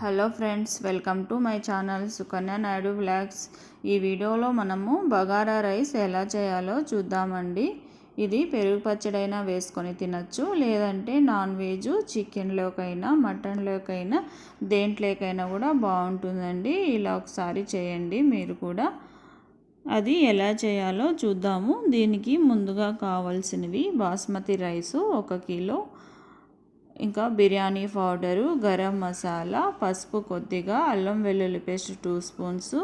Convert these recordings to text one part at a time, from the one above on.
Hello friends, welcome to my channel Sukanya Naidu vlogs. ఈ వీడియోలో మనము బగారా రైస్ ఎలా చేయాలో చూద్దామండి. ఇది పెరుగు పచ్చడైనా వేసుకొని తినచ్చు, లేదంటే నాన్ వెజ్ చికెన్లోకైనా మటన్లోకైనా దేంట్లోకైనా కూడా బాగుంటుందండి. ఇలా ఒకసారి చేయండి మీరు కూడా. అది ఎలా చేయాలో చూద్దాము. దీనికి ముందుగా కావాల్సినవి బాస్మతి రైసు 1 కిలో, ఇంకా బిర్యానీ పౌడరు, గరం మసాలా, పసుపు కొద్దిగా, అల్లం వెల్లుల్లి పేస్ట్ 2 స్పూన్స్,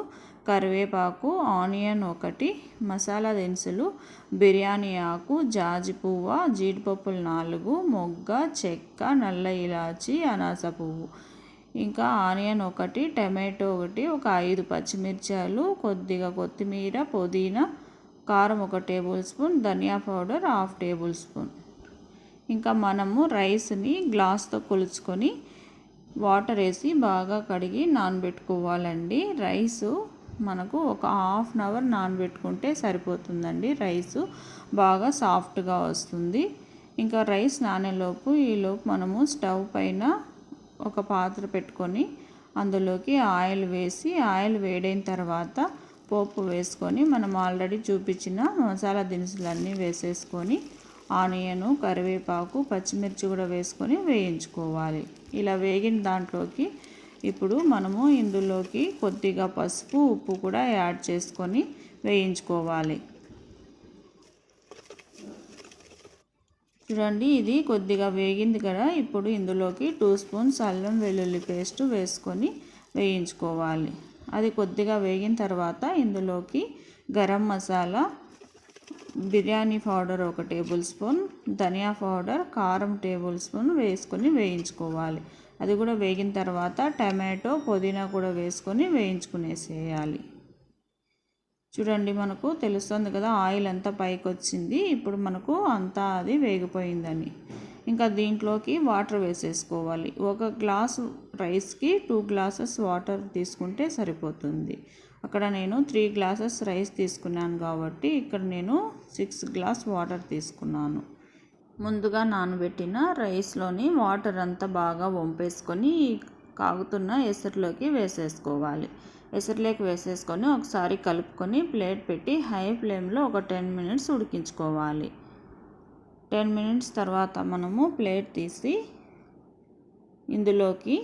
కరివేపాకు, ఆనియన్ 1, మసాలా దినుసులు, బిర్యానీ ఆకు, జాజి పువ్వ, జీడిపప్పులు 4, మొగ్గ, చెక్క, నల్ల ఇలాచి, అనాస పువ్వు, ఇంకా ఆనియన్ 1, టమాటో 1, ఒక 5 పచ్చిమిర్చాలు, కొద్దిగా కొత్తిమీర, పుదీనా, కారం 1 tablespoon, dhania powder 1/2 table spoon. ఇంకా మనము రైస్ని గ్లాస్తో కొలుచుకొని వాటర్ వేసి బాగా కడిగి నానబెట్టుకోవాలండి. రైసు మనకు ఒక 1/2 అవర్ నానబెట్టుకుంటే సరిపోతుందండి. రైసు బాగా సాఫ్ట్గా వస్తుంది. ఇంకా రైస్ నానేలోపు ఈలోపు మనము స్టవ్ పైన ఒక పాత్ర పెట్టుకొని అందులోకి ఆయిల్ వేసి, ఆయిల్ వేడైన తర్వాత పోపు వేసుకొని మనం ఆల్రెడీ చూపించిన మసాలా దినుసులన్నీ వేసేసుకొని ఆనియను, కరివేపాకు, పచ్చిమిర్చి కూడా వేసుకొని వేయించుకోవాలి. ఇలా వేగిన దాంట్లోకి ఇప్పుడు మనము ఇందులోకి కొద్దిగా పసుపు, ఉప్పు కూడా యాడ్ చేసుకొని వేయించుకోవాలి. చూడండి, ఇది కొద్దిగా వేగింది కదా. ఇప్పుడు ఇందులోకి 2 స్పూన్స్ అల్లం వెల్లుల్లి పేస్ట్ వేసుకొని వేయించుకోవాలి. అది కొద్దిగా వేగిన తర్వాత ఇందులోకి garam masala, biryani powder 1 tablespoon, dhania powder, కారం 1 టేబుల్ స్పూన్ వేసుకొని వేయించుకోవాలి. అది కూడా వేగిన తర్వాత టమాటో, పుదీనా కూడా వేసుకొని వేయించుకునేసేయాలి. చూడండి, మనకు తెలుస్తుంది కదా ఆయిల్ అంతా పైకి వచ్చింది. ఇప్పుడు మనకు అంతా అది వేగిపోయిందని. ఇంకా దీంట్లోకి వాటర్ వేసేసుకోవాలి. 1 గ్లాసు రైస్కి 2 గ్లాసెస్ వాటర్ తీసుకుంటే సరిపోతుంది. అక్కడ నేను 3 గ్లాసెస్ రైస్ తీసుకున్నాను కాబట్టి ఇక్కడ నేను 6 గ్లాస్ వాటర్ తీసుకున్నాను. ముందుగా నానబెట్టిన రైస్లోని వాటర్ అంతా బాగా వంపేసుకొని కాగుతున్న ఎసరులోకి వేసేసుకోవాలి. ఎసరులోకి వేసేసుకొని ఒకసారి కలుపుకొని ప్లేట్ పెట్టి హై ఫ్లేమ్లో ఒక 10 మినిట్స్ ఉడికించుకోవాలి. 10 మినిట్స్ తర్వాత మనము ప్లేట్ తీసి ఇందులోకి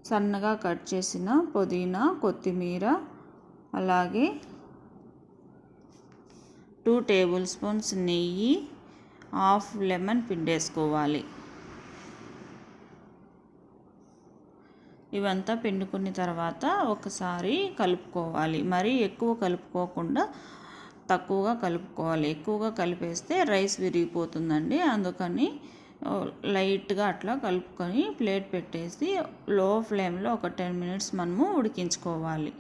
సన్నగా కట్ చేసిన పుదీనా, కొత్తిమీర, అలాగే 2 టేబుల్ స్పూన్స్ నెయ్యి, హాఫ్ లెమన్ పిండేసుకోవాలి. ఇవంతా పిండుకున్న తర్వాత ఒకసారి కలుపుకోవాలి. మరీ ఎక్కువ కలుపుకోకుండా తక్కువగా కలుపుకోవాలి. ఎక్కువగా కలిపేస్తే రైస్ విరిగిపోతుందండి. అందుకని లైట్గా అట్లా కలుపుకొని ప్లేట్ పెట్టేసి లో ఫ్లేమ్లో ఒక 10 మినిట్స్ మనము ఉడికించుకోవాలి.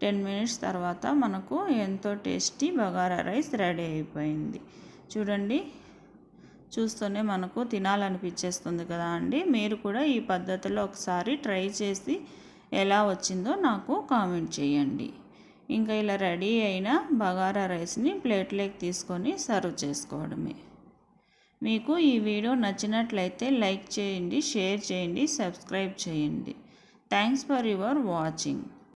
10 మినిట్స్ తర్వాత మనకు ఎంతో టేస్టీ బగారా రైస్ రెడీ అయిపోయింది. చూడండి, చూస్తూనే మనకు తినాలనిపించేస్తుంది కదా అండి. మీరు కూడా ఈ పద్ధతిలో ఒకసారి ట్రై చేసి ఎలా వచ్చిందో నాకు కామెంట్ చేయండి. ఇంకా ఇలా రెడీ అయిన బగారా రైస్ని ప్లేట్లోకి తీసుకొని సర్వ్ చేసుకోవడమే. మీకు ఈ వీడియో నచ్చినట్లయితే లైక్ చేయండి, షేర్ చేయండి, సబ్స్క్రైబ్ చేయండి. Thanks for your watching.